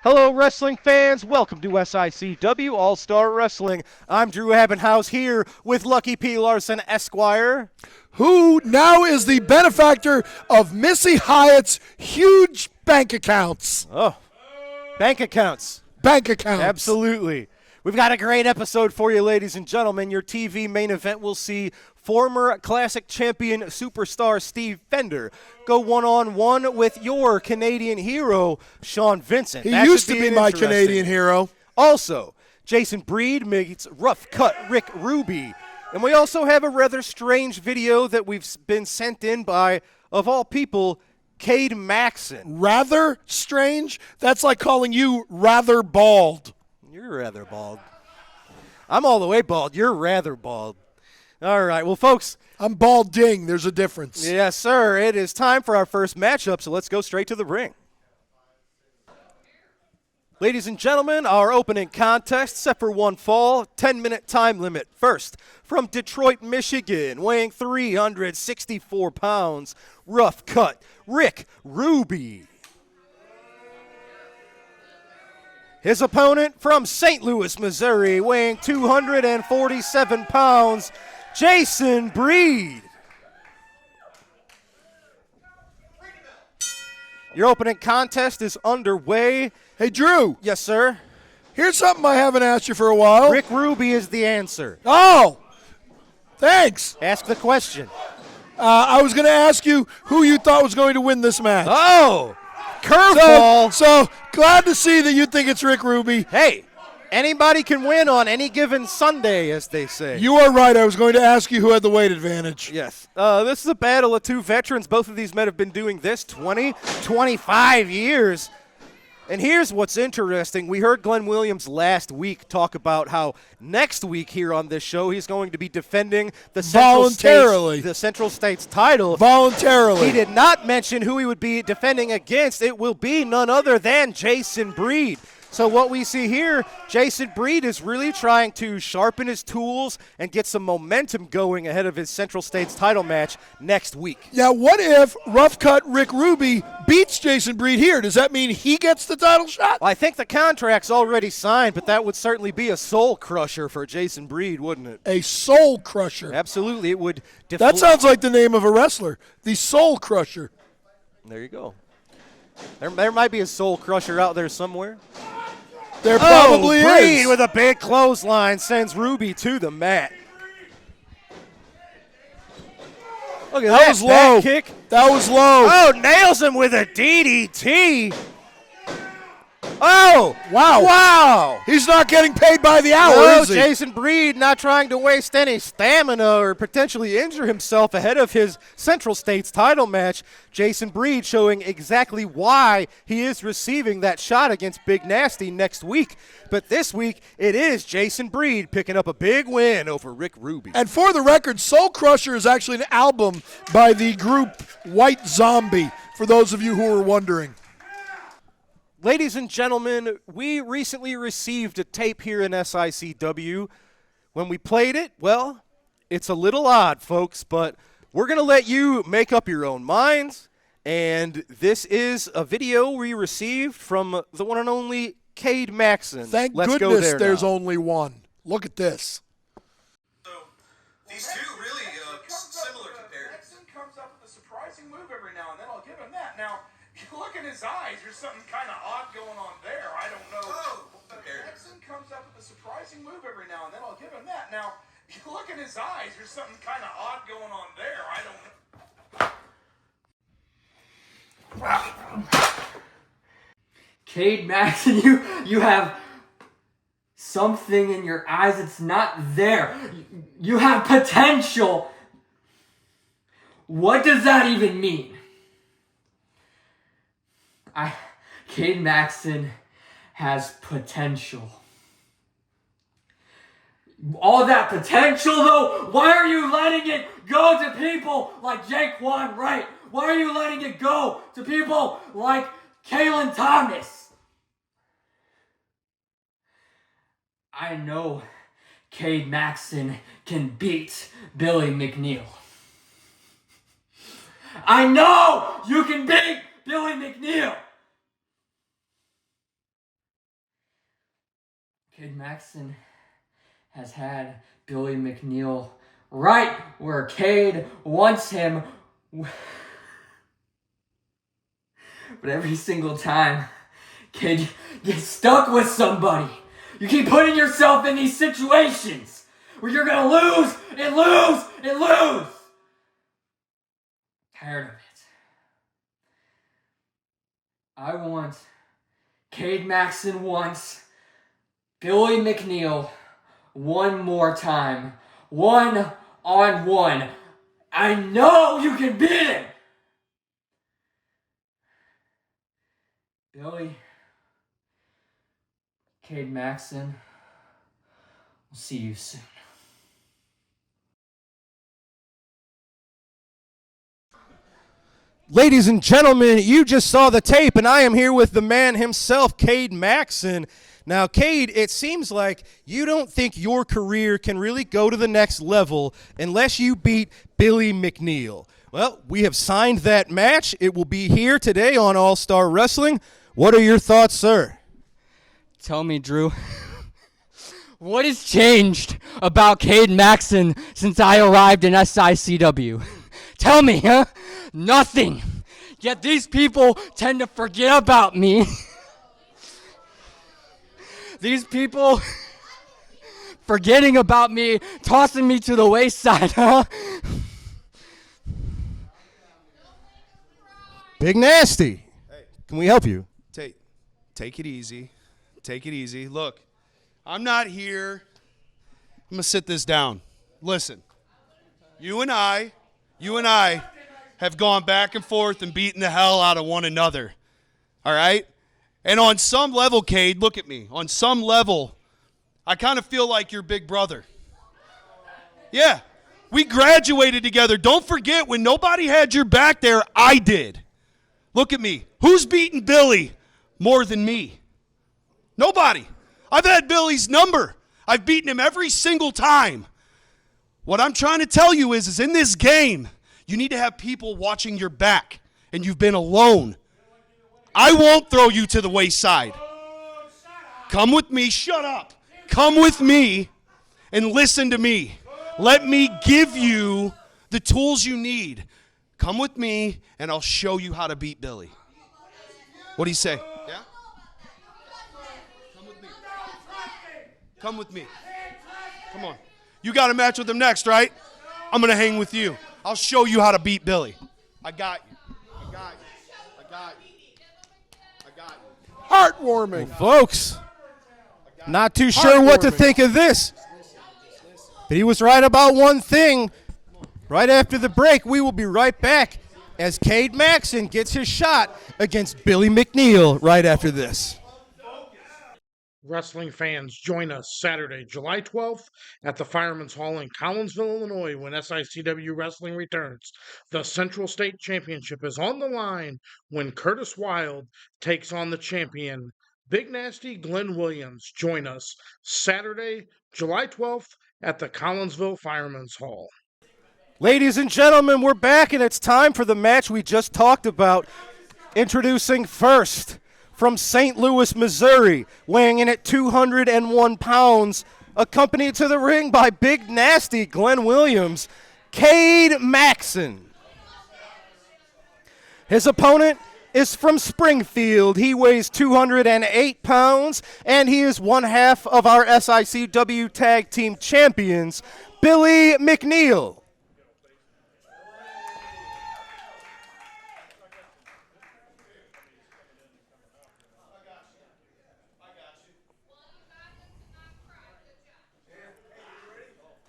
Hello, wrestling fans. Welcome to SICW All-Star Wrestling. I'm Drew Abbenhouse here with Lucky P. Larson, Esquire. Who now is the benefactor of Missy Hyatt's huge bank accounts. Oh, bank accounts. Bank accounts. Absolutely. We've got a great episode for you, ladies and gentlemen. Your TV main event will see former Classic champion superstar Steve Fender go one-on-one with your Canadian hero, Shawn Vincent. He used to be my Canadian hero. Also, Jason Breed meets rough cut Rick Ruby. And we also have a rather strange video that we've been sent in by, of all people, Cade Maxon. Rather strange? That's like calling you rather bald. You're rather bald. I'm all the way bald. You're rather bald. All right, well, folks. I'm balding. There's a difference. Yes, sir. It is time for our first matchup, so let's go straight to the ring. Ladies and gentlemen, our opening contest set for one fall, 10-minute time limit. First, from Detroit, Michigan, weighing 364 pounds, rough cut, Rick Ruby. His opponent from St. Louis, Missouri, weighing 247 pounds, Jason Breed. Your opening contest is underway. Hey, Drew. Yes, sir. Here's something I haven't asked you for a while. Rick Ruby is the answer. Oh, thanks. Ask the question. I was going to ask you who you thought was going to win this match. Oh, curveball. So glad to see that you think it's Rick Ruby. Hey, anybody can win on any given Sunday, as they say. You are right. I was going to ask you who had the weight advantage. Yes. This is a battle of two veterans. Both of these men have been doing this 25 years. And here's what's interesting. We heard Glenn Williams last week talk about how next week here on this show he's going to be defending the Central States title. Voluntarily. He did not mention who he would be defending against. It will be none other than Jason Breed. So what we see here, Jason Breed is really trying to sharpen his tools and get some momentum going ahead of his Central States title match next week. Yeah, what if rough cut Rick Ruby beats Jason Breed here? Does that mean he gets the title shot? Well, I think the contract's already signed, but that would certainly be a soul crusher for Jason Breed, wouldn't it? A soul crusher. Absolutely, it would. That sounds like the name of a wrestler, the Soul Crusher. There you go. There might be a soul crusher out there somewhere. There probably Breed is. with a big clothesline sends Ruby to the mat. Look at that was low. kick. That was low. Oh, nails him with a DDT. Oh, wow. Wow. He's not getting paid by the hour, No, is he? Jason Breed not trying to waste any stamina or potentially injure himself ahead of his Central States title match. Jason Breed showing exactly why he is receiving that shot against Big Nasty next week. But this week, it is Jason Breed picking up a big win over Rick Ruby. And for the record, Soul Crusher is actually an album by the group White Zombie, for those of you who are wondering. Ladies and gentlemen, we recently received a tape here in SICW. When we played it, well, it's a little odd, folks, but we're going to let you make up your own minds. And this is a video we received from the one and only Cade Maxon. Thank Let's goodness go there there's now. only one. Look at this. So these two really similar compared. Maxon comes up with a surprising move every now and then. I'll give him that. Now, you look in his eyes. There's something kind of odd going on there. I don't know. Oh, okay. Maxon comes up with a surprising move every now and then. I'll give him that. Now, you look in his eyes. There's something kind of odd going on there. I don't know. Cade Maxon, you have something in your eyes that's not there. You have potential. What does that even mean? Cade Maxon has potential. All that potential, though, why are you letting it go to people like Jaquan Wright? Why are you letting it go to people like Kalen Thomas? I know Cade Maxon can beat Billy McNeel. I know you can beat Billy McNeel. Cade Maxon has had Billy McNeel right where Cade wants him. But every single time Cade gets stuck with somebody, you keep putting yourself in these situations where you're going to lose and lose and lose. Tired of it. I want Cade Maxon once, Billy McNeel one more time. 1-on-1. I know you can beat him. Billy, Cade Maxon, we'll see you soon. Ladies and gentlemen, you just saw the tape, and I am here with the man himself, Cade Maxon. Now, Cade, it seems like you don't think your career can really go to the next level unless you beat Billy McNeel. Well, we have signed that match. It will be here today on All-Star Wrestling. What are your thoughts, sir? Tell me, Drew, what has changed about Cade Maxon since I arrived in SICW? Tell me, huh? Nothing. Yet these people tend to forget about me. These people forgetting about me, tossing me to the wayside, huh? Big Nasty. Hey. Can we help you? Take it easy. Take it easy. Look, I'm not here. I'm going to sit this down. Listen, you and I have gone back and forth and beaten the hell out of one another. All right? And on some level, Cade, look at me. On some level, I kind of feel like your big brother. Yeah. We graduated together. Don't forget, when nobody had your back there, I did. Look at me. Who's beaten Billy more than me? Nobody. I've had Billy's number. I've beaten him every single time. What I'm trying to tell you is in this game, you need to have people watching your back, and you've been alone. I won't throw you to the wayside. Come with me. Shut up. Come with me and listen to me. Let me give you the tools you need. Come with me, and I'll show you how to beat Billy. What do you say? Yeah? Come with me. Come with me. Come on. You got a match with him next, right? I'm going to hang with you. I'll show you how to beat Billy. I got you. I got you. I got you. I got you. Heartwarming. Folks, not too sure what to think of this. But he was right about one thing. Right after the break, we will be right back as Cade Maxon gets his shot against Billy McNeel right after this. Wrestling fans, join us Saturday, July 12th at the Fireman's Hall in Collinsville, Illinois when SICW Wrestling returns. The Central State Championship is on the line when Curtis Wilde takes on the champion, Big Nasty Glenn Williams. Join us Saturday, July 12th at the Collinsville Fireman's Hall. Ladies and gentlemen, we're back, and it's time for the match we just talked about. Introducing first, from St. Louis, Missouri, weighing in at 201 pounds, accompanied to the ring by Big Nasty Glenn Williams, Cade Maxon. His opponent is from Springfield. He weighs 208 pounds, and he is one half of our SICW Tag Team Champions, Billy McNeel.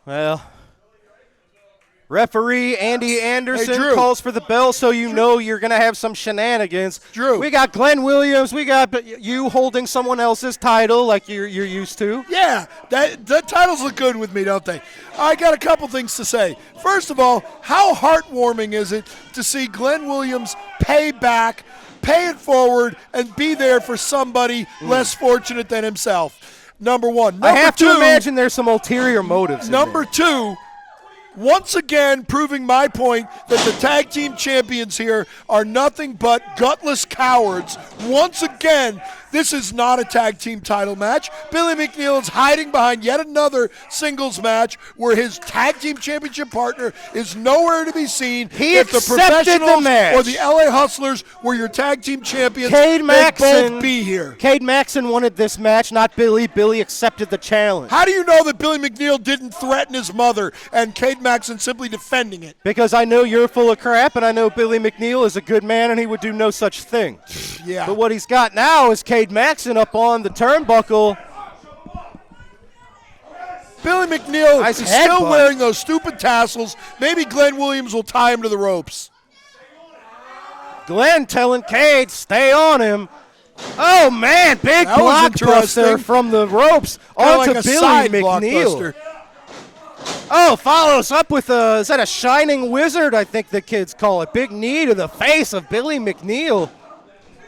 Well, referee Andy Anderson Drew. calls for the bell, so you know you're going to have some shenanigans. Drew. We got Glenn Williams. We got you holding someone else's title like you're used to. Yeah, the titles look good with me, don't they? I got a couple things to say. First of all, how heartwarming is it to see Glenn Williams pay back, pay it forward, and be there for somebody less fortunate than himself? Number one. I have to imagine there's some ulterior motives. Number two, once again proving my point that the tag team champions here are nothing but gutless cowards Once again, this is not a tag team title match. Billy McNeel is hiding behind yet another singles match where his tag team championship partner is nowhere to be seen. He if the accepted the Professionals match. or the LA Hustlers were your tag team champions, Cade they'd Maxon, both be here. Cade Maxon wanted this match, not Billy. Billy accepted the challenge. How do you know that Billy McNeel didn't threaten his mother and Cade Maxon simply defending it? Because I know you're full of crap, and I know Billy McNeel is a good man, and he would do no such thing. Yeah. But what he's got now is Cade Maxon up on the turnbuckle. Billy McNeel Nice is still headbutt. wearing those stupid tassels. Maybe Glenn Williams will tie him to the ropes. Glenn telling Cade, stay on him. Oh, man, big That was blockbuster interesting. from the ropes Kinda onto like a Billy side McNeel. blockbuster. Oh, follows up with is that a shining wizard, I think the kids call it. Big knee to the face of Billy McNeel.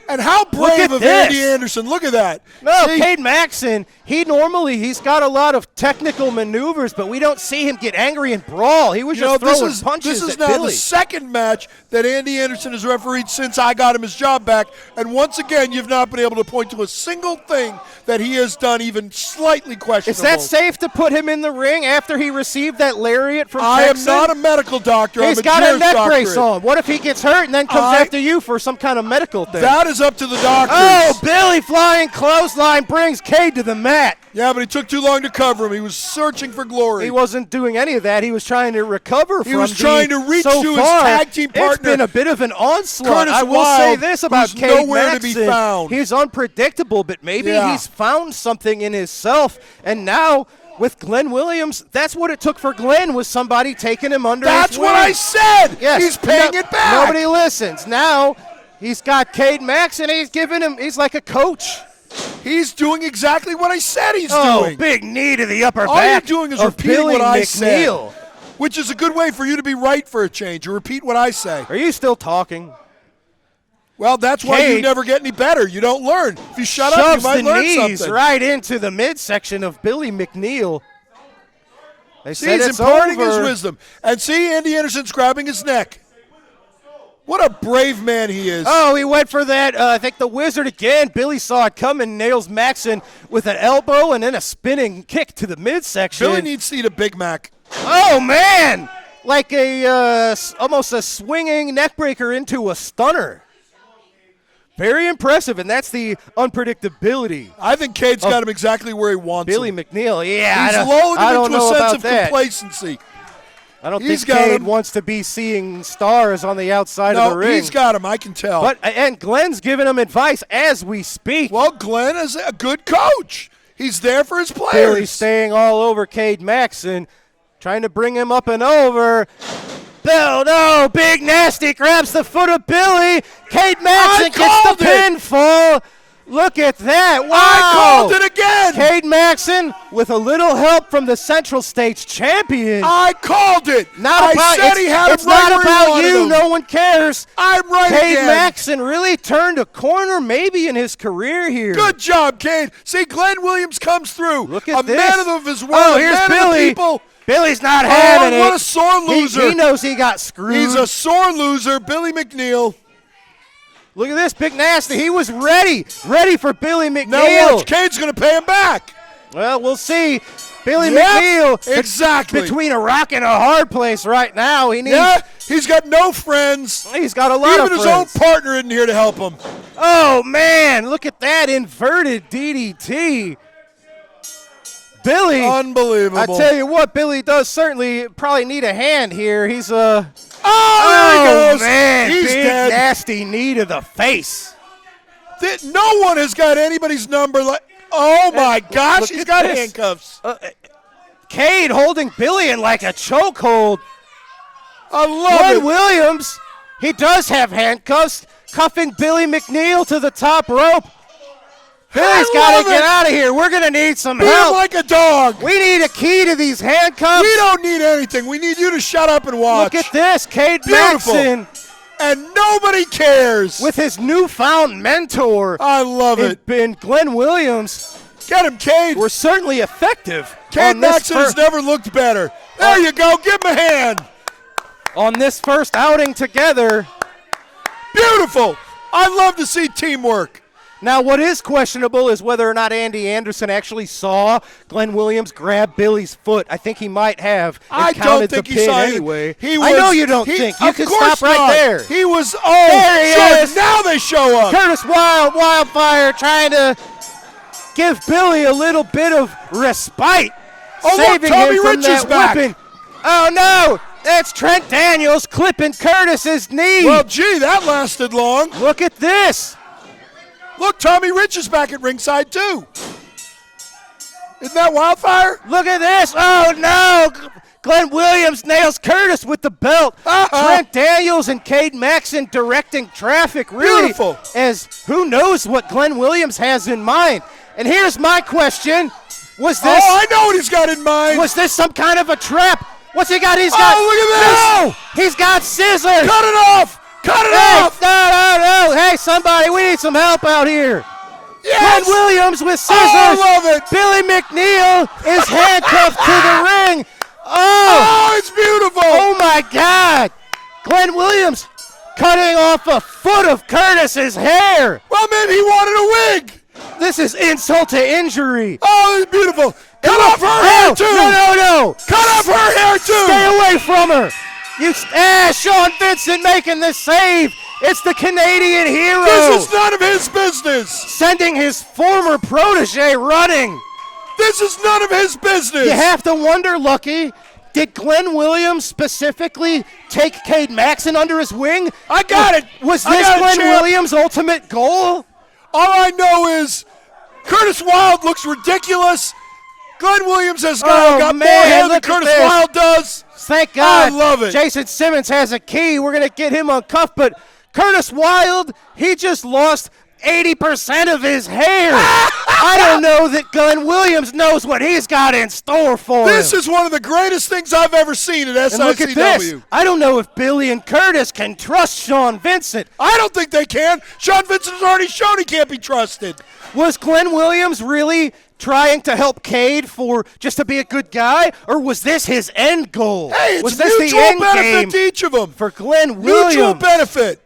And how Look brave at of this. Andy Anderson. Look at that. No, See? Cade Maxon, he's got a lot of technical maneuvers, but we don't see him get angry and brawl. He was You know, just throwing punches this is at now Billy. the second match that Andy Anderson has refereed since I got him his job back. And once again, you've not been able to point to a single thing that he has done even slightly questionable. Is that safe to put him in the ring after he received that lariat from I am Texan? not a medical doctor. He's I'm got Jer's a neck doctorate. brace on. What if he gets hurt and then comes after you for some kind of medical thing? That is up to the doctors. Oh, Billy flying clothesline brings Cade to the mat. Yeah, but he took too long to cover him. He was searching for glory. He wasn't doing any of that. He was trying to recover from was trying to reach so to his far, tag team It's partner, been a bit of an onslaught. Curtis I will say Wilde, this about who's Cade nowhere to Maxon. be found. He's unpredictable, but maybe Yeah. he's found something in himself. And now with Glenn Williams, that's what it took for Glenn, was somebody taking him under That's his what wing. I said. Yes. He's paying it back. Nobody listens. Now he's got Cade Maxon. He's like a coach. He's doing exactly what I said he's Oh, doing. big knee to the upper All back you're doing is of repeating Billy what I McNeel. said, which is a good way for you to be right for a change. You repeat what I say. Are you still talking? Well, that's why you Cade never get any better. You don't learn. If you shut up, you Shoves might the learn knees something. right into the midsection of Billy McNeel. They See, said he's it's imparting his over. wisdom. And see, Andy Anderson's grabbing his neck. What a brave man he is. Oh, he went for that. I think the wizard again. Billy saw it coming, nails Maxon with an elbow and then a spinning kick to the midsection. Billy needs to eat a Big Mac. Oh man, like almost a swinging neckbreaker into a stunner. Very impressive, and that's the unpredictability. I think Cade's got him exactly where he wants Billy him. McNeel, yeah, He's I lulled him don't into know a sense about of that. complacency. I don't He's think got Cade him. wants to be seeing stars on the outside of No, the ring. he's got him. I can tell. And Glenn's giving him advice as we speak. Well, Glenn is a good coach. He's there for his Billy players. staying all over Cade Maxon, trying to bring him up and over. Bill, no, big nasty grabs the foot of Billy. Cade Maxon gets called the it. pinfall. Look at that. Wow. I called it again. Cade Maxon with a little help from the Central States champion. I called it. Not about, I said he had it's him right not where he about wanted you. him. No one cares. I'm right Cade again. Maxon really turned a corner maybe in his career here. Good job, Cade. See, Glenn Williams comes through. Look at a this. man of his word. Oh, a here's man of the Billy. people. Billy's not having it. what a sore loser. He knows he got screwed. He's a sore loser, Billy McNeel. Look at this, big nasty. He was ready for Billy McNeel. Now watch, Cade's going to pay him back. Well, we'll see. Billy Yep, McNeel, exactly. between a rock and a hard place right now. He needs. Yeah, he's got no friends. He's got a lot Even of his friends. own partner isn't here to help him. Oh man, look at that inverted DDT. Billy, Unbelievable. I tell you what, Billy does certainly probably need a hand here. He's Oh, there he goes. man, He's big dead. nasty knee to the face. No one has got anybody's number. Oh, my gosh. look He's at got this. handcuffs. Cade holding Billy in like a chokehold. I love Glenn it. Williams, he does have handcuffs, cuffing Billy McNeel to the top rope. Billy's got love to get it. out of here. We're going to need some Beat him help. like a dog. We need a key to these handcuffs. We don't need anything. We need you to shut up and watch. Look at this, Cade Beautiful. Maxon And nobody cares. with his newfound mentor I love it. in Glenn Williams. Get him, Cade. We're certainly effective Cade on this, Maxon has never looked better. There you go. Give him a hand. on this first outing together. Beautiful. I love to see teamwork. Now, what is questionable is whether or not Andy Anderson actually saw Glenn Williams grab Billy's foot. I think he might have. I don't think he saw it anyway. I know you don't think. You can stop right there. He was, There he is. Now they show up. Curtis Wildfire trying to give Billy a little bit of respite. Oh, look, saving Tommy him from Rich that is back. whipping. Oh, no. That's Trent Daniels clipping Curtis's knee. Well, gee, that lasted long. Look at this. Look, Tommy Rich is back at ringside, too. Isn't that Wildfire? Look at this. Oh, no. Glenn Williams nails Curtis with the belt. Trent Daniels and Cade Maxon directing traffic. Really, Beautiful. as who knows what Glenn Williams has in mind. And here's my question. Was this? Oh, I know what he's got in mind. Was this some kind of a trap? What's he got? He's got. Oh, look at this. No! He's got scissors. Cut it off. Cut it off. No. Hey, somebody, we need some help out here. Yes. Glenn Williams with scissors. Oh, I love it. Billy McNeel is handcuffed to the ring. Oh, it's beautiful. Oh, my God. Glenn Williams cutting off a foot of Curtis's hair. Well, man, he wanted a wig. This is insult to injury. Oh, it's beautiful. Cut off her hair, too. No. Cut off her hair, too. Stay away from her. Shawn Vincent making the save. It's the Canadian hero. This is none of his business. Sending his former protege running. This is none of his business. You have to wonder, Lucky, did Glenn Williams specifically take Cade Maxon under his wing? I got it. Was I this got it, Glenn champ. Williams' ultimate goal? All I know is Curtis Wild looks ridiculous. Glenn Williams has got more hair than look at Curtis this. Wild does. Thank God. I love it. Jason Simmons has a key. We're going to get him uncuffed, but Curtis Wild, he just lost 80% of his hair. I don't know that Glenn Williams knows what he's got in store for This him. is one of the greatest things I've ever seen at SICW. And look at this. I don't know if Billy and Curtis can trust Shawn Vincent. I don't think they can. Shawn Vincent has already shown he can't be trusted. Was Glenn Williams really trying to help Cade for just to be a good guy, or was this his end goal? Hey, it's was this mutual the end benefit game to each of them. for Glenn Williams? Mutual benefit.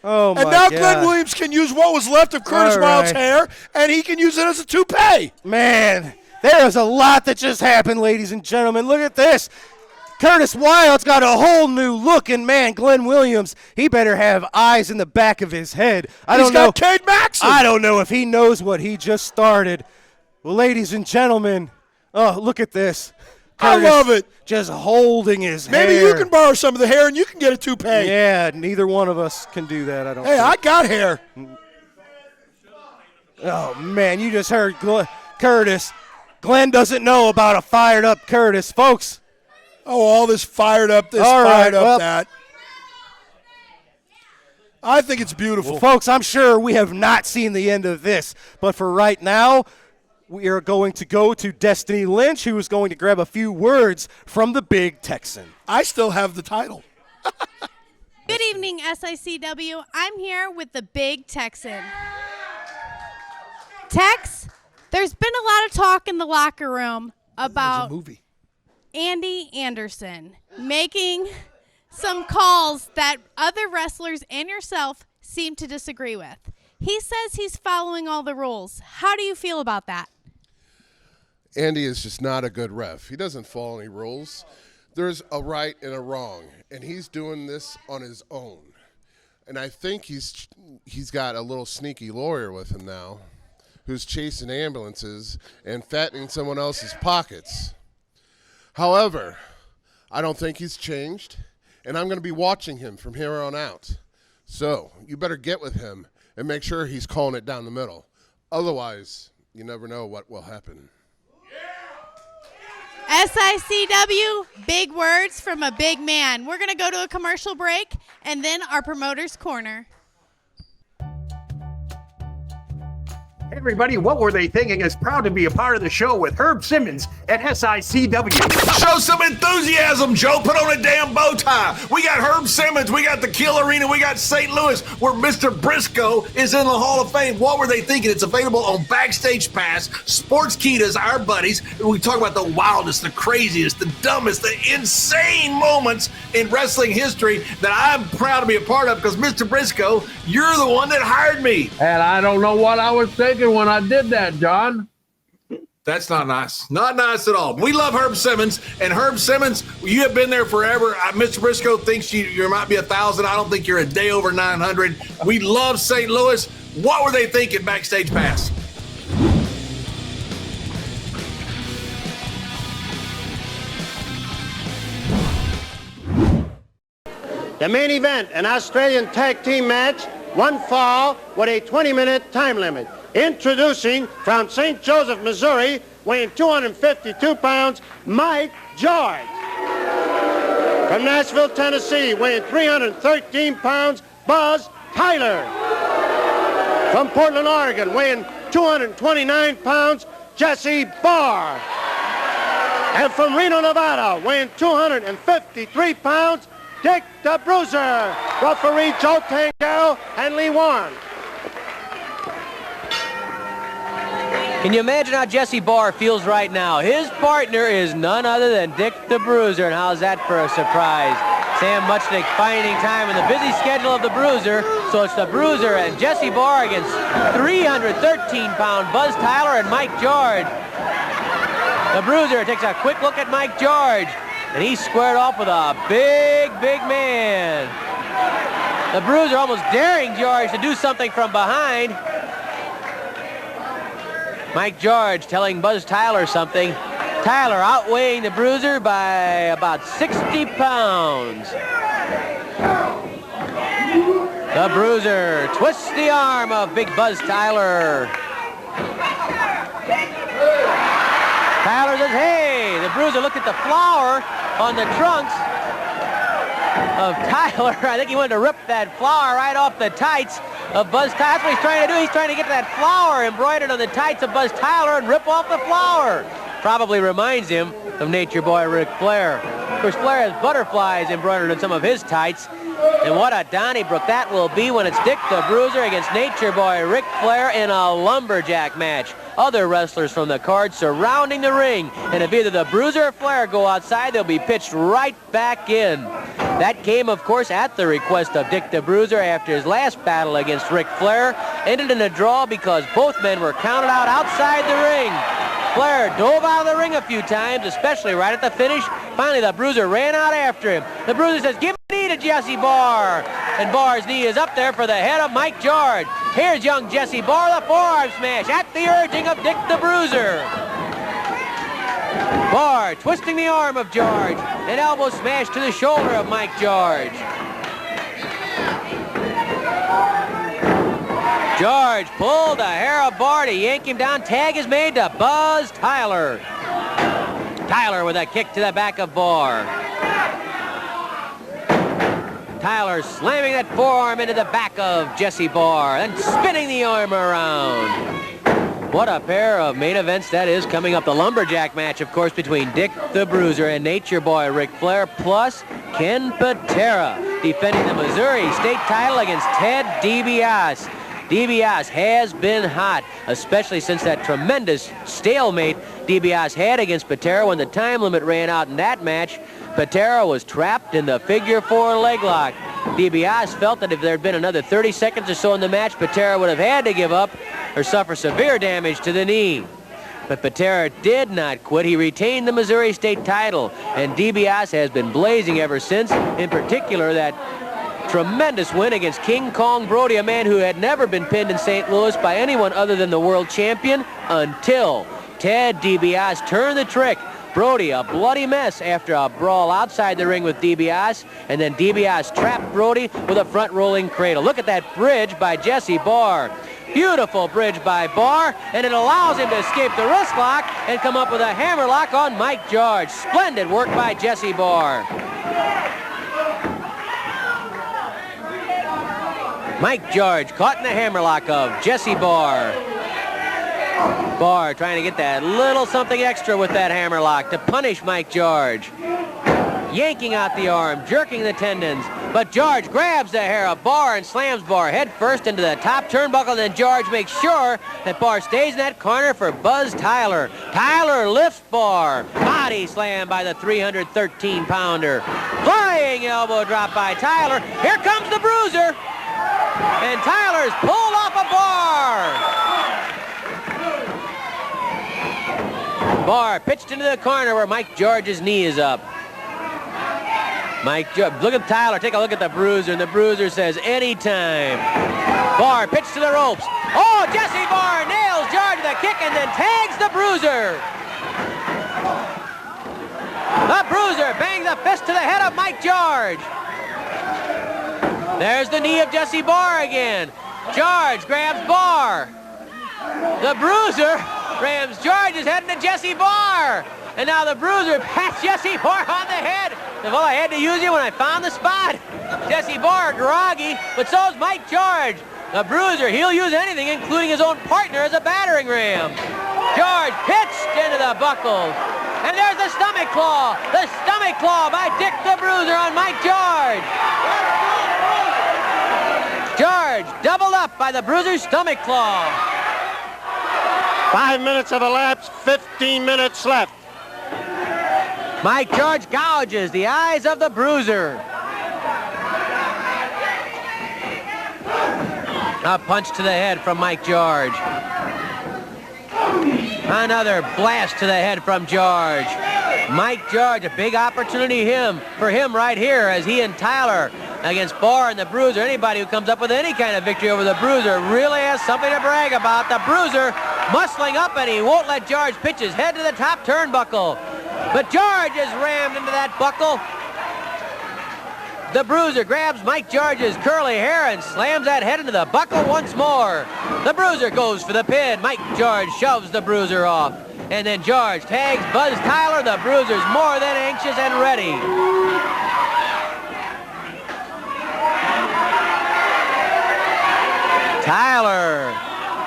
Oh, my And now God. Glenn Williams can use what was left of Curtis All Wild's right. hair, and he can use it as a toupee. Man, there is a lot that just happened, ladies and gentlemen. Look at this. Curtis Wild's got a whole new look, and man, Glenn Williams, he better have eyes in the back of his head. He's got Cade Maxon. I don't know if he knows what he just started. Well, ladies and gentlemen, oh, look at this. I love it. Just holding his hair. Maybe you can borrow some of the hair and you can get a toupee. Yeah, neither one of us can do that, I don't Hey, think. I got hair. Oh, man, you just heard Curtis. Glenn doesn't know about a fired-up Curtis. Folks. Oh, all this fired up, this All right, fired up, well- that. I think it's beautiful. Well, folks, I'm sure we have not seen the end of this. But for right now, we are going to go to Destiny Lynch, who is going to grab a few words from the Big Texan. I still have the title. Good evening, SICW. I'm here with the Big Texan. Tex, there's been a lot of talk in the locker room about Movie. Andy Anderson making some calls that other wrestlers and yourself seem to disagree with. He says he's following all the rules. How do you feel about that? Andy is just not a good ref. He doesn't follow any rules. There's a right and a wrong, and he's doing this on his own. And I think he's got a little sneaky lawyer with him now who's chasing ambulances and fattening someone else's pockets. However, I don't think he's changed, and I'm going to be watching him from here on out. So you better get with him and make sure he's calling it down the middle. Otherwise, you never know what will happen. SICW, big words from a big man. We're going to go to a commercial break and then our promoter's corner. Everybody, What Were They Thinking is proud to be a part of the show with Herb Simmons at SICW. Show some enthusiasm, Joe. Put on a damn bow tie. We got Herb Simmons. We got the Kill Arena. We got St. Louis, where Mr. Briscoe is in the Hall of Fame. What Were They Thinking? It's available on Backstage Pass. Sports Ketas, our buddies. We talk about the wildest, the craziest, the dumbest, the insane moments in wrestling history that I'm proud to be a part of because, Mr. Briscoe, you're the one that hired me. And I don't know what I was thinking when I did that, John. That's not nice. Not nice at all. We love Herb Simmons, and Herb Simmons, you have been there forever. Mr. Briscoe thinks you might be 1,000. I don't think you're a day over 900. We love St. Louis. What were they thinking, Backstage Pass? The main event, an Australian tag team match, one fall with a 20-minute time limit. Introducing from St. Joseph, Missouri, weighing 252 pounds, Mike George. From Nashville, Tennessee, weighing 313 pounds, Buzz Tyler. From Portland, Oregon, weighing 229 pounds, Jesse Barr. And from Reno, Nevada, weighing 253 pounds, Dick the Bruiser. Referee Joe Tangaro and Lee Warren. Can you imagine how Jesse Barr feels right now? His partner is none other than Dick the Bruiser, and how's that for a surprise? Sam Muchnick finding time in the busy schedule of the Bruiser, so it's the Bruiser and Jesse Barr against 313-pound Buzz Tyler and Mike George. The Bruiser takes a quick look at Mike George, and he's squared off with a big, big man. The Bruiser almost daring George to do something from behind. Mike George telling Buzz Tyler something. Tyler outweighing the Bruiser by about 60 pounds. The Bruiser twists the arm of Big Buzz Tyler. Tyler says, hey, the Bruiser looked at the flower on the trunks of Tyler. I think he wanted to rip that flower right off the tights of Buzz Tyler. That's what he's trying to do. He's trying to get that flower embroidered on the tights of Buzz Tyler and rip off the flower. Probably reminds him of Nature Boy Ric Flair. Of course, Flair has butterflies embroidered on some of his tights. And what a Donnybrook that will be when it's Dick the Bruiser against Nature Boy Ric Flair in a lumberjack match. Other wrestlers from the card surrounding the ring. And if either the Bruiser or Flair go outside, they'll be pitched right back in. That came, of course, at the request of Dick the Bruiser after his last battle against Ric Flair. Ended in a draw because both men were counted out outside the ring. Flair dove out of the ring a few times, especially right at the finish. Finally, the Bruiser ran out after him. The Bruiser says, give a knee to Jesse Barr. And Barr's knee is up there for the head of Mike George. Here's young Jesse Barr, the forearm smash at the urging of Dick the Bruiser. Barr twisting the arm of George. An elbow smash to the shoulder of Mike George. George pulled the hair of Barr to yank him down. Tag is made to Buzz Tyler. Tyler with a kick to the back of Barr. Tyler slamming that forearm into the back of Jesse Barr and spinning the arm around. What a pair of main events that is coming up. The lumberjack match, of course, between Dick the Bruiser and Nature Boy Ric Flair, plus Ken Patera defending the Missouri State title against Ted DiBiase. DiBiase has been hot, especially since that tremendous stalemate DiBiase had against Patera when the time limit ran out in that match. Patera was trapped in the figure 4 leg lock. DiBiase felt that if there had been another 30 seconds or so in the match, Patera would have had to give up or suffer severe damage to the knee. But Patera did not quit. He retained the Missouri State title, and DiBiase has been blazing ever since, in particular that tremendous win against King Kong Brody, a man who had never been pinned in St. Louis by anyone other than the world champion until Ted DiBiase turned the trick. Brody, a bloody mess after a brawl outside the ring with DiBiase, and then DiBiase trapped Brody with a front rolling cradle. Look at that bridge by Jesse Barr. Beautiful bridge by Barr, and it allows him to escape the wrist lock and come up with a hammer lock on Mike George. Splendid work by Jesse Barr. Mike George caught in the hammerlock of Jesse Barr. Barr trying to get that little something extra with that hammerlock to punish Mike George. Yanking out the arm, jerking the tendons. But George grabs the hair of Barr and slams Barr head first into the top turnbuckle. Then George makes sure that Barr stays in that corner for Buzz Tyler. Tyler lifts Barr. Body slam by the 313-pounder. Flying elbow drop by Tyler. Here comes the bruiser. And Tyler's pulled off a Barr. Barr pitched into the corner where Mike George's knee is up. Look at Tyler, take a look at the bruiser, and the bruiser says, anytime. Barr pitched to the ropes. Oh, Jesse Barr nails George with a kick and then tags the bruiser. The bruiser bangs a fist to the head of Mike George. There's the knee of Jesse Barr again. George grabs Barr. The bruiser rams George's head into Jesse Barr. And now the bruiser pats Jesse Barr on the head. Well, I had to use you when I found the spot. Jesse Barr groggy, but so's Mike George. The bruiser, he'll use anything, including his own partner as a battering ram. George pitched into the buckle. And there's the stomach claw. The stomach claw by Dick the Bruiser on Mike George. George doubled up by the bruiser's stomach claw. 5 minutes have elapsed, 15 minutes left. Mike George gouges the eyes of the bruiser. A punch to the head from Mike George. Another blast to the head from George. Mike George, a big opportunity for him right here as he and Tyler against Barr and the bruiser. Anybody who comes up with any kind of victory over the bruiser really has something to brag about. The bruiser muscling up, and he won't let George pitch his head to the top turnbuckle. But George is rammed into that buckle. The bruiser grabs Mike George's curly hair and slams that head into the buckle once more. The bruiser goes for the pin. Mike George shoves the bruiser off. And then George tags Buzz Tyler. The bruiser's more than anxious and ready. Tyler,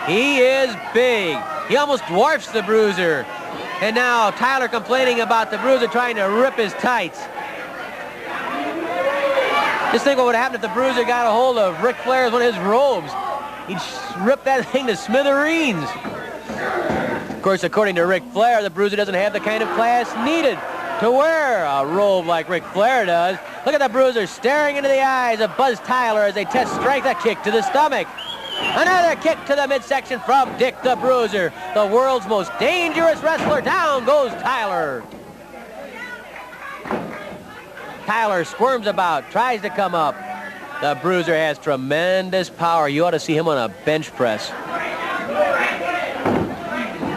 he is big. He almost dwarfs the bruiser. And now Tyler complaining about the bruiser trying to rip his tights. Just think what would happen if the bruiser got a hold of Ric Flair's one of his robes. He'd rip that thing to smithereens. Of course, according to Ric Flair, the bruiser doesn't have the kind of class needed to wear a robe like Ric Flair does. Look at the bruiser staring into the eyes of Buzz Tyler as they test strength. A kick to the stomach. Another kick to the midsection from Dick the Bruiser, the world's most dangerous wrestler. Down goes Tyler. Tyler squirms about, tries to come up. The Bruiser has tremendous power. You ought to see him on a bench press.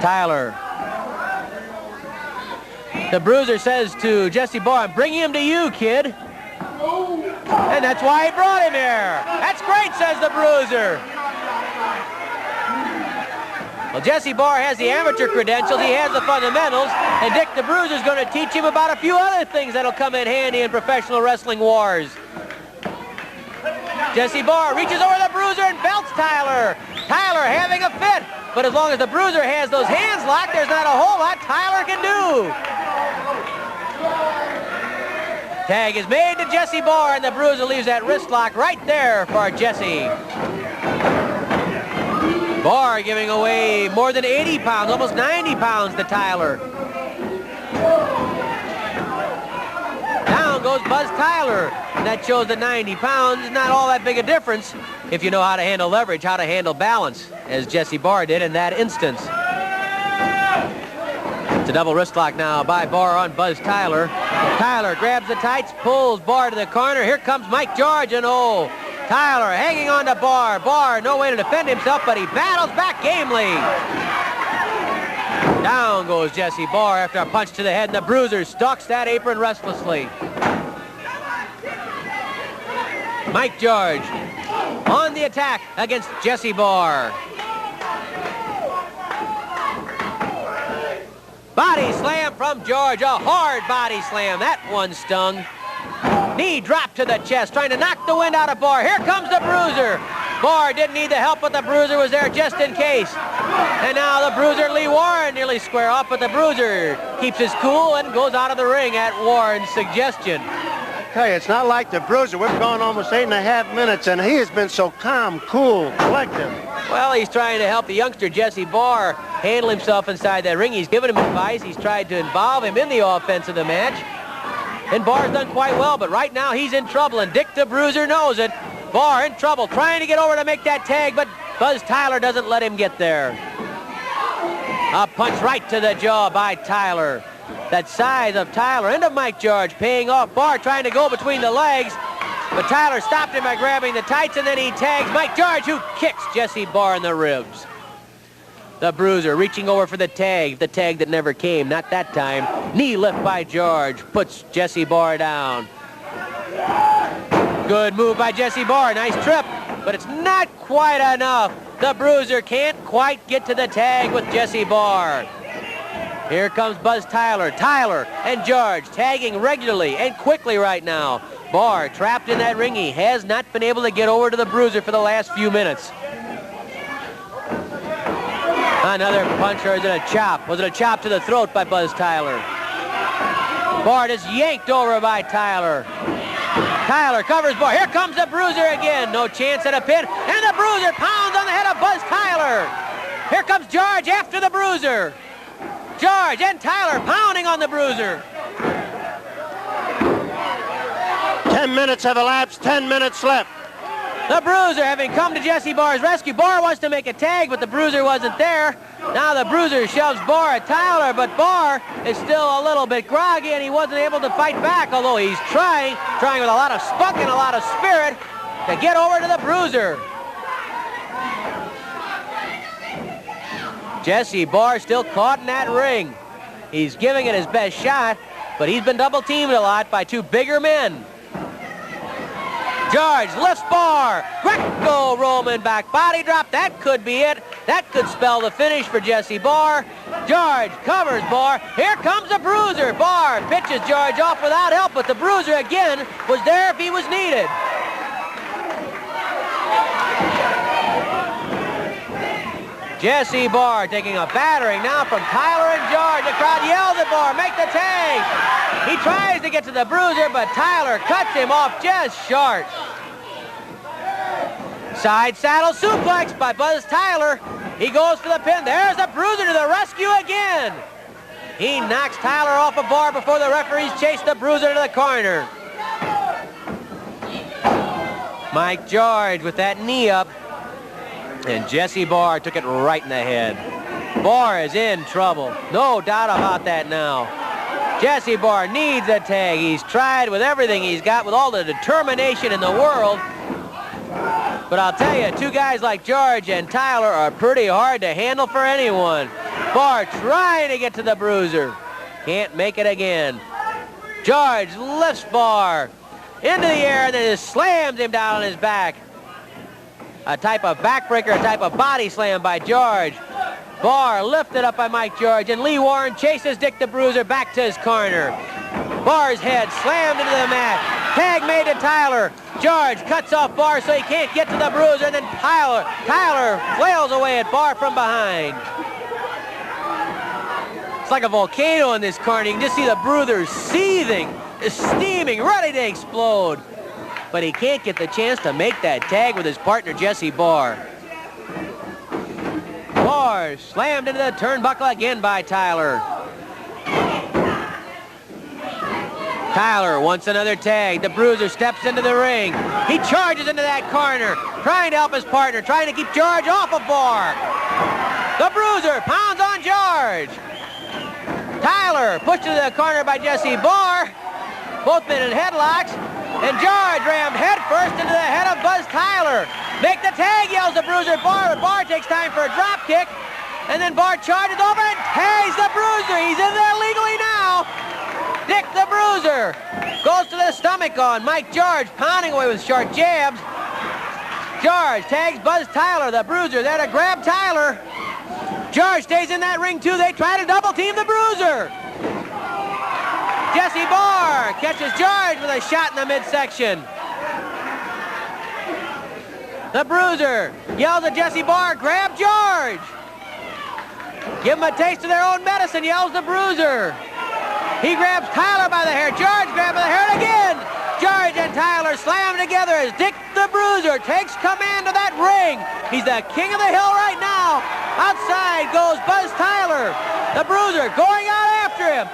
Tyler. The Bruiser says to Jesse Barr, I'm bringing him to you, kid. And that's why he brought him here. That's great, says the Bruiser. Well, Jesse Barr has the amateur credentials, he has the fundamentals, and Dick the Bruiser's going to teach him about a few other things that'll come in handy in professional wrestling wars. Jesse Barr reaches over the Bruiser and belts Tyler. Tyler having a fit, but as long as the Bruiser has those hands locked, there's not a whole lot Tyler can do. Tag is made to Jesse Barr, and the Bruiser leaves that wrist lock right there for Jesse. Barr giving away more than 80 pounds, almost 90 pounds to Tyler. Down goes Buzz Tyler. And that shows that 90 pounds is not all that big a difference if you know how to handle leverage, how to handle balance, as Jesse Barr did in that instance. It's a double wrist lock now by Barr on Buzz Tyler. Tyler grabs the tights, pulls Barr to the corner. Here comes Mike George, and oh, Tyler hanging on to Barr. Barr, no way to defend himself, but he battles back gamely. Down goes Jesse Barr after a punch to the head, and the Bruiser stalks that apron restlessly. Mike George on the attack against Jesse Barr. Body slam from George, a hard body slam. That one stung. Knee drop to the chest, trying to knock the wind out of Barr. Here comes the Bruiser. Barr didn't need the help, but the Bruiser was there just in case. And now the Bruiser, Lee Warren, nearly square off, but the Bruiser keeps his cool and goes out of the ring at Warren's suggestion. Tell you, it's not like the Bruiser. We've gone almost 8.5 minutes, and he has been so calm, cool, collected. Well, he's trying to help the youngster Jesse Barr handle himself inside that ring. He's given him advice. He's tried to involve him in the offense of the match. And Barr's done quite well, but right now he's in trouble, and Dick the Bruiser knows it. Barr in trouble, trying to get over to make that tag, but Buzz Tyler doesn't let him get there. A punch right to the jaw by Tyler. That size of Tyler and of Mike George paying off. Barr trying to go between the legs, but Tyler stopped him by grabbing the tights, and then he tags Mike George, who kicks Jesse Barr in the ribs. The Bruiser reaching over for the tag that never came, not that time. Knee lift by George, puts Jesse Barr down. Good move by Jesse Barr, nice trip, but it's not quite enough. The Bruiser can't quite get to the tag with Jesse Barr. Here comes Buzz Tyler. Tyler and George tagging regularly and quickly right now. Barr trapped in that ring. He has not been able to get over to the Bruiser for the last few minutes. Another punch, or is it a chop? Was it a chop to the throat by Buzz Tyler? Barr is yanked over by Tyler. Tyler covers Barr. Here comes the Bruiser again. No chance at a pin. And the Bruiser pounds on the head of Buzz Tyler. Here comes George after the Bruiser. George and Tyler pounding on the Bruiser. 10 minutes have elapsed, 10 minutes left. The Bruiser having come to Jesse Barr's rescue. Barr wants to make a tag, but the Bruiser wasn't there. Now the Bruiser shoves Barr at Tyler, but Barr is still a little bit groggy, and he wasn't able to fight back, although he's trying with a lot of spunk and a lot of spirit to get over to the Bruiser. Jesse Barr still caught in that ring. He's giving it his best shot, but he's been double teamed a lot by two bigger men. George lifts Barr. Greco-Roman back body drop. That could be it. That could spell the finish for Jesse Barr. George covers Barr. Here comes the Bruiser. Barr pitches George off without help, but the Bruiser again was there if he was needed. Jesse Barr taking a battering now from Tyler and George. The crowd yells at Barr, make the tag. He tries to get to the Bruiser, but Tyler cuts him off just short. Side saddle suplex by Buzz Tyler. He goes for the pin. There's the Bruiser to the rescue again. He knocks Tyler off a bar before the referees chase the Bruiser to the corner. Mike George with that knee up. And Jesse Barr took it right in the head. Barr is in trouble. No doubt about that now. Jesse Barr needs a tag. He's tried with everything he's got, with all the determination in the world. But I'll tell you, two guys like George and Tyler are pretty hard to handle for anyone. Barr trying to get to the Bruiser. Can't make it again. George lifts Barr into the air and then just slams him down on his back. A type of backbreaker, a type of body slam by George. Barr lifted up by Mike George, and Lee Warren chases Dick the Bruiser back to his corner. Barr's head slammed into the mat. Tag made to Tyler. George cuts off Barr so he can't get to the Bruiser, and then Tyler flails away at Barr from behind. It's like a volcano in this corner. You can just see the Bruiser seething, steaming, ready to explode. But he can't get the chance to make that tag with his partner, Jesse Barr. Barr slammed into the turnbuckle again by Tyler. Tyler wants another tag. The Bruiser steps into the ring. He charges into that corner, trying to help his partner, trying to keep George off of Barr. The Bruiser pounds on George. Tyler pushed to the corner by Jesse Barr. Both men in headlocks. And George rammed headfirst into the head of Buzz Tyler. Make the tag, yells the Bruiser. Barr takes time for a drop kick. And then Barr charges over and tags the Bruiser. He's in there legally now. Dick the Bruiser goes to the stomach on Mike George, pounding away with short jabs. George tags Buzz Tyler. The Bruiser there to grab Tyler. George stays in that ring too. They try to double team the Bruiser. Jesse Barr catches George with a shot in the midsection. The Bruiser yells at Jesse Barr, grab George. Give them a taste of their own medicine, yells the Bruiser. He grabs Tyler by the hair. George grabs by the hair again. George and Tyler slam together as Dick the Bruiser takes command of that ring. He's the king of the hill right now. Outside goes Buzz Tyler. The Bruiser going out after him.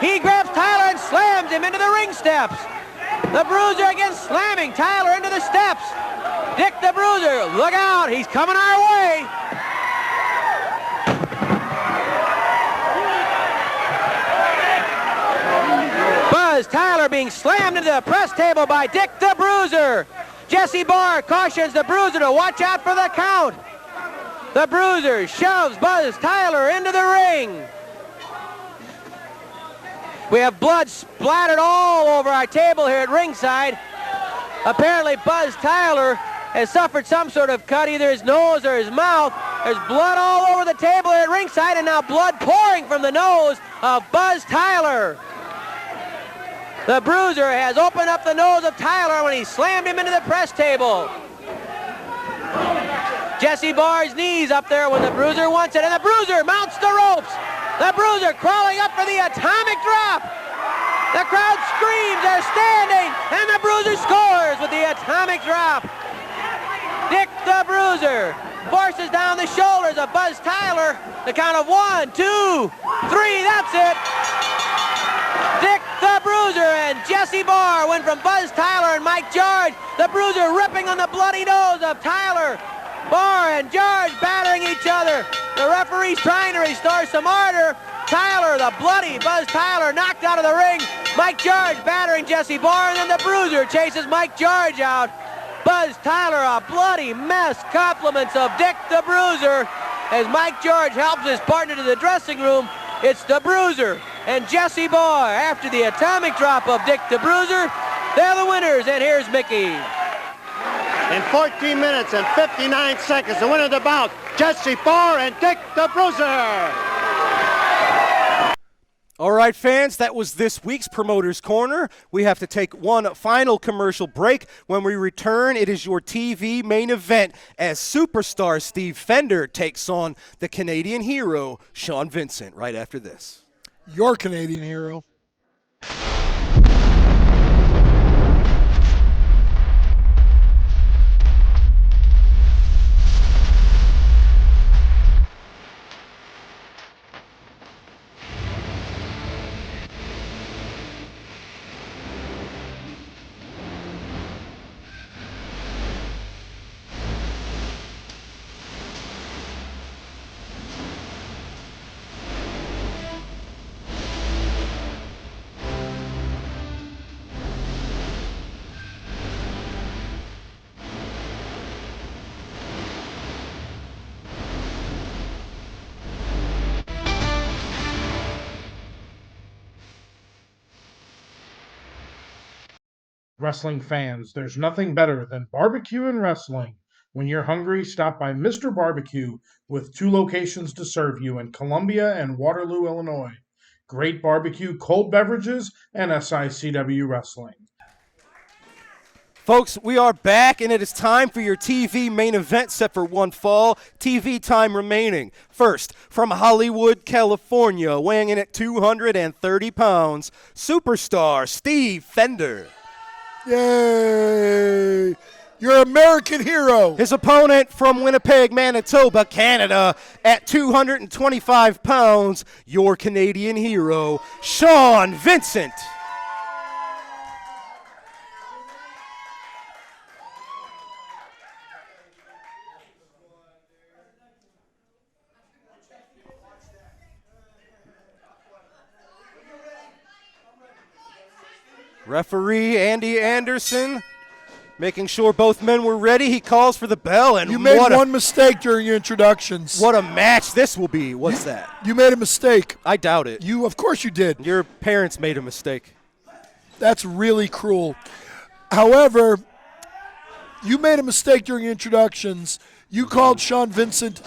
He grabs Tyler and slams him into the ring steps. The Bruiser again slamming Tyler into the steps. Dick the Bruiser, look out, he's coming our way. Buzz Tyler being slammed into the press table by Dick the Bruiser. Jesse Barr cautions the Bruiser to watch out for the count. The Bruiser shoves Buzz Tyler into the ring. We have blood splattered all over our table here at ringside. Apparently Buzz Tyler has suffered some sort of cut, either his nose or his mouth. There's blood all over the table here at ringside, and now blood pouring from the nose of Buzz Tyler. The Bruiser has opened up the nose of Tyler when he slammed him into the press table. Jesse Barr's knees up there when the Bruiser wants it, and the Bruiser mounts the ropes. The Bruiser crawling up for the atomic drop. The crowd screams, they're standing, and the Bruiser scores with the atomic drop. Dick the Bruiser forces down the shoulders of Buzz Tyler. The count of 1, 2, 3, that's it. Dick the Bruiser and Jesse Barr win from Buzz Tyler and Mike George. The Bruiser ripping on the bloody nose of Tyler. Barr and George battering each other. The referee's trying to restore some order. Tyler, the bloody Buzz Tyler, knocked out of the ring. Mike George battering Jesse Barr, and then the Bruiser chases Mike George out. Buzz Tyler, a bloody mess. Compliments of Dick the Bruiser as Mike George helps his partner to the dressing room. It's the Bruiser and Jesse Barr. After the atomic drop of Dick the Bruiser, they're the winners, and here's Mickey. In 14 minutes and 59 seconds, the winner of the bout, Jesse Barr and Dick the Bruiser. All right, fans, that was this week's Promoter's Corner. We have to take one final commercial break. When we return, it is your TV main event as superstar Steve Fender takes on the Canadian hero, Shawn Vincent, right after this. Your Canadian hero. Wrestling fans, there's nothing better than barbecue and wrestling. When you're hungry, stop by Mr. Barbecue with 2 locations to serve you in Columbia and Waterloo, Illinois. Great barbecue, cold beverages, and SICW wrestling. Folks, we are back, and it is time for your TV main event set for one fall. TV time remaining. First, from Hollywood, California, weighing in at 230 pounds, superstar Steve Fender. Yay! Your American hero. His opponent from Winnipeg, Manitoba, Canada, at 225 pounds, your Canadian hero, Shawn Vincent. Referee Andy Anderson making sure both men were ready. He calls for the bell, and you made one mistake during your introductions. What a match this will be. What's that? You made a mistake. I doubt it. Of course you did. Your parents made a mistake. That's really cruel. However, you made a mistake during your introductions. You called Shawn Vincent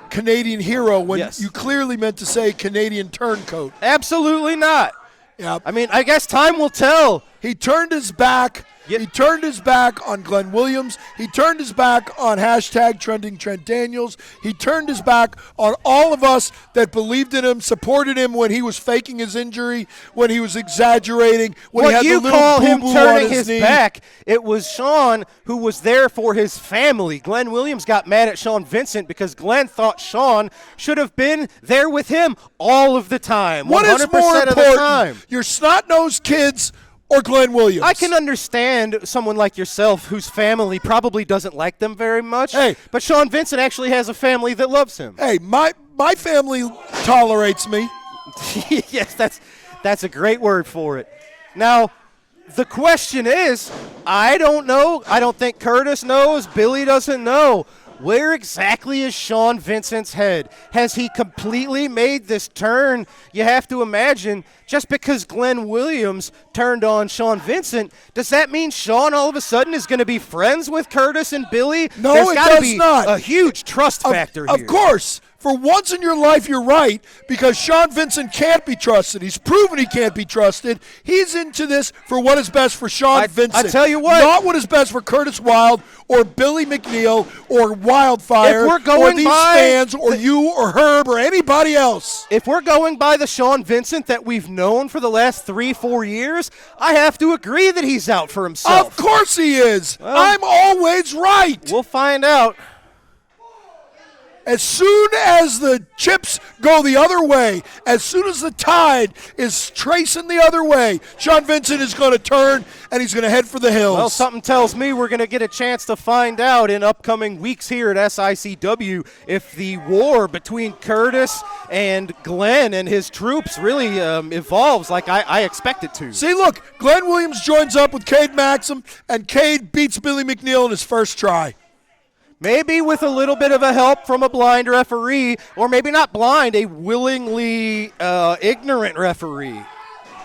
Canadian hero when you clearly meant to say Canadian turncoat. Absolutely not. Yeah. I mean, I guess time will tell He turned his back. Yep. He turned his back on Glenn Williams. He turned his back on hashtag trending Trent Daniels. He turned his back on all of us that believed in him, supported him when he was faking his injury, when he was exaggerating, when he had the little call him boo-boo turning on his knee. back, it was Shawn who was there for his family. Glenn Williams got mad at Shawn Vincent because Glenn thought Shawn should have been there with him all of the time, 100% What is more of the time. important, your snot-nosed kids or Glenn Williams? I can understand someone like yourself whose family probably doesn't like them very much. Hey. But Shawn Vincent actually has a family that loves him. Hey, my family tolerates me. Yes, that's a great word for it. Now, the question is, I don't know. I don't think Curtis knows. Billy doesn't know. Where exactly is Shawn Vincent's head? Has he completely made this turn? You have to imagine, just because Glenn Williams turned on Shawn Vincent, does that mean Shawn all of a sudden is going to be friends with Curtis and Billy? No, There's it gotta does be not. a huge trust factor here. Of course. For once in your life, you're right, because Shawn Vincent can't be trusted. He's proven he can't be trusted. He's into this for what is best for Shawn Vincent. I tell you what. Not what is best for Curtis Wild or Billy McNeel or Wildfire If we're going or these by fans or you or Herb or anybody else. If we're going by the Shawn Vincent that we've known for the last 3-4 years, I have to agree that he's out for himself. Of course he is. Well, I'm always right. We'll find out. As soon as the chips go the other way, as soon as the tide is tracing the other way, Shawn Vincent is going to turn and he's going to head for the hills. Well, something tells me we're going to get a chance to find out in upcoming weeks here at SICW if the war between Curtis and Glenn and his troops really evolves like I expect it to. See, look, Glenn Williams joins up with Cade Maxon, and Cade beats Billy McNeel in his first try. Maybe with a little bit of a help from a blind referee, or maybe not blind, a willingly ignorant referee.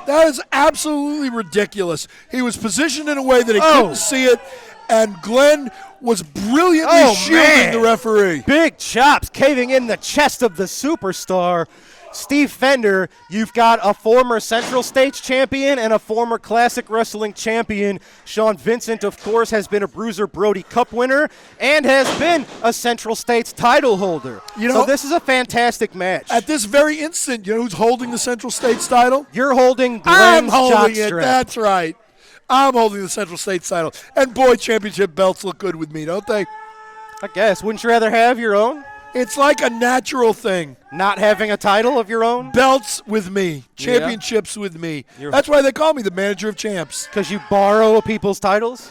That is absolutely ridiculous. He was positioned in a way that he couldn't see it, and Glenn was brilliantly shielding the referee. Big chops caving in the chest of the superstar. Steve Fender, you've got a former Central States champion and a former Classic Wrestling champion. Shawn Vincent, of course, has been a Bruiser Brody Cup winner and has been a Central States title holder. So this is a fantastic match. At this very instant, you know who's holding the Central States title? You're holding I'm Glenn's holding it. jockstrap. That's right. I'm holding the Central States title. And boy, championship belts look good with me, don't they? I guess. Wouldn't you rather have your own? It's like a natural thing. Not having a title of your own? Belts with me. Championships with me. That's why they call me the manager of champs. Because you borrow people's titles?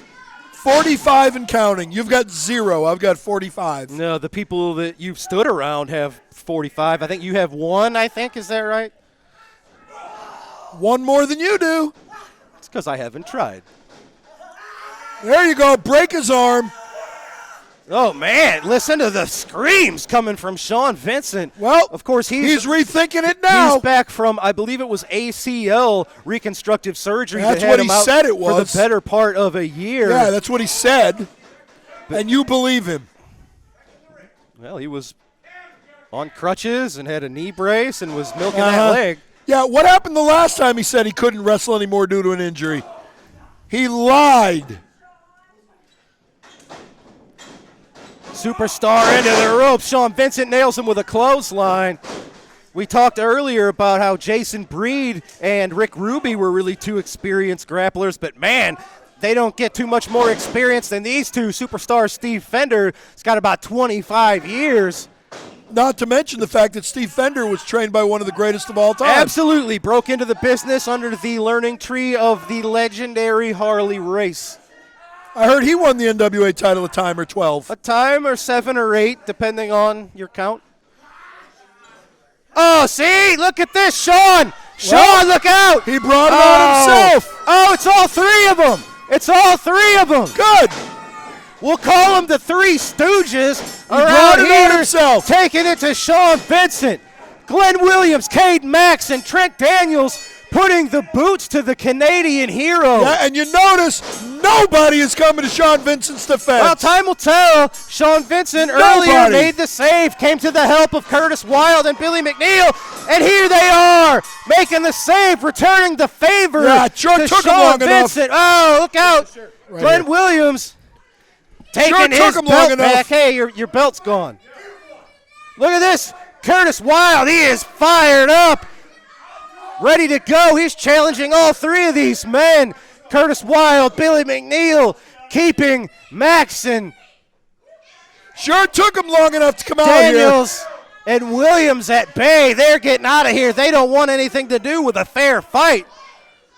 45 and counting. You've got 0. I've got 45. No, the people that you've stood around have 45. I think you have 1, I think. Is that right? 1 more than you do. It's because I haven't tried. There you go. Break his arm. Oh, man, listen to the screams coming from Shawn Vincent. Well, of course, he's rethinking it now. He's back from, I believe it was ACL reconstructive surgery. That's that had what him he out said it was. for the better part of a year. Yeah, that's what he said. And you believe him. Well, he was on crutches and had a knee brace and was milking that leg. Yeah, what happened the last time he said he couldn't wrestle anymore due to an injury? He lied. Superstar into the ropes. Shawn Vincent nails him with a clothesline. We talked earlier about how Jason Breed and Rick Ruby were really 2 experienced grapplers, but man, they don't get too much more experience than these 2. Superstar Steve Fender has got about 25 years. Not to mention the fact that Steve Fender was trained by one of the greatest of all time. Absolutely. Broke into the business under the learning tree of the legendary Harley Race. I heard he won the NWA title a time or 12. A time or 7 or 8, depending on your count. Oh, see? Look at this, Shawn. Shawn, look out. He brought it on himself. Oh, it's all 3 of them. It's all 3 of them. Good. We'll call them the 3 Stooges brought around it on here, himself. taking it to Shawn Vincent, Glenn Williams, Cade Maxon, Trent Daniels, putting the boots to the Canadian hero. Yeah, and you notice Nobody is coming to Shawn Vincent's defense. Well, time will tell. Shawn Vincent earlier made the save, came to the help of Curtis Wilde and Billy McNeel, and here they are making the save, returning the favor to took Shawn Vincent. Oh, look out. Glenn Williams taking his belt back. Hey, your belt's gone. Look at this. Curtis Wilde, he is fired up, ready to go. He's challenging all three of these men. Curtis Wilde, Billy McNeel, keeping Maxon. Sure took him long enough to come out here. Daniels and Williams at bay. They're getting out of here. They don't want anything to do with a fair fight.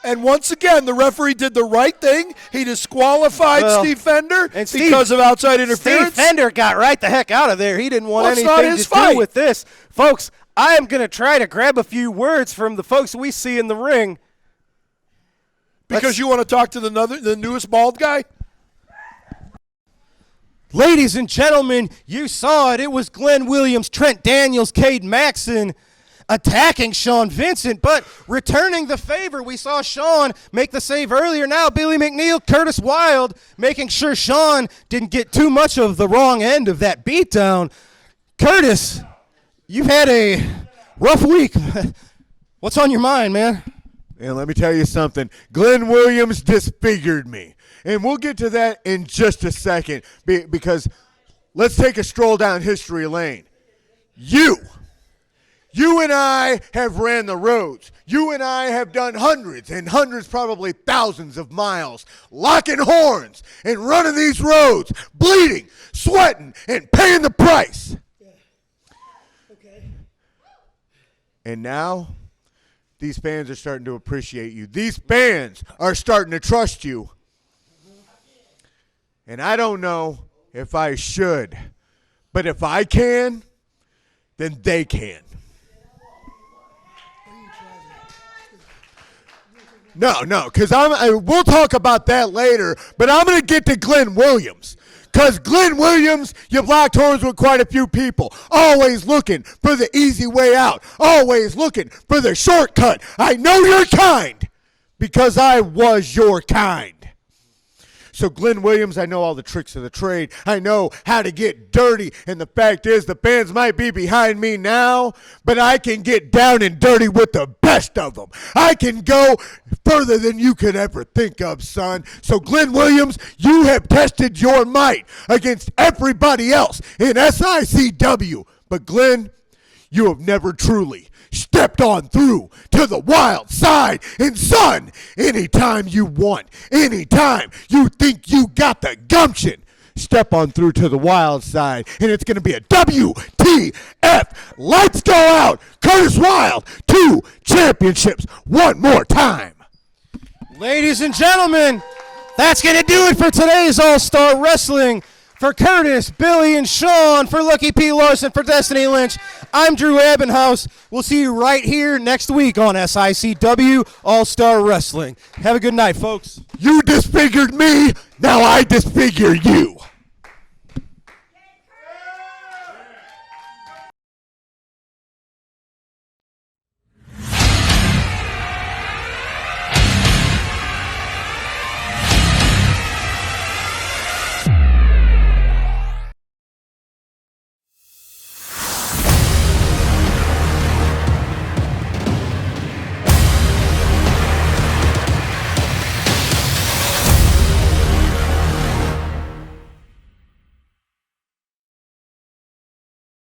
And once again, the referee did the right thing. He disqualified Steve Fender because of outside interference. Steve Fender got right the heck out of there. He didn't want anything to do with this. Folks, I am going to try to grab a few words from the folks we see in the ring. Because you want to talk to the newest bald guy? Ladies and gentlemen, you saw it. It was Glenn Williams, Trent Daniels, Cade Maxon attacking Shawn Vincent, but returning the favor. We saw Shawn make the save earlier. Now Billy McNeel, Curtis Wilde, making sure Shawn didn't get too much of the wrong end of that beatdown. Curtis, you've had a rough week. What's on your mind, man? And let me tell you something. Glenn Williams disfigured me. And we'll get to that in just a second because let's take a stroll down history lane. You and I have ran the roads. You and I have done hundreds and hundreds, probably thousands of miles, locking horns and running these roads, bleeding, sweating, and paying the price. Yeah. Okay. And now these fans are starting to appreciate you. These fans are starting to trust you. And I don't know if I should, but if I can, then they can. No, because we'll talk about that later, but I'm going to get to Glenn Williams. Because Glenn Williams, you've locked horns with quite a few people, always looking for the easy way out, always looking for the shortcut. I know you're kind because I was your kind. So Glenn Williams, I know all the tricks of the trade. I know how to get dirty, and the fact is the fans might be behind me now, but I can get down and dirty with the best of them. I can go further than you could ever think of, son. So Glenn Williams, you have tested your might against everybody else in SICW. But Glenn, you have never truly stepped on through to the wild side. And son, anytime you want, anytime you think you got the gumption, step on through to the wild side, and it's going to be a WTF. Lights go out. Curtis Wilde, 2 championships, one more time. Ladies and gentlemen, that's going to do it for today's All-Star Wrestling. For Curtis, Billy, and Shawn, for Lucky P. Larson, for Destiny Lynch, I'm Drew Abbenhouse. We'll see you right here next week on SICW All-Star Wrestling. Have a good night, folks. You disfigured me, now I disfigure you.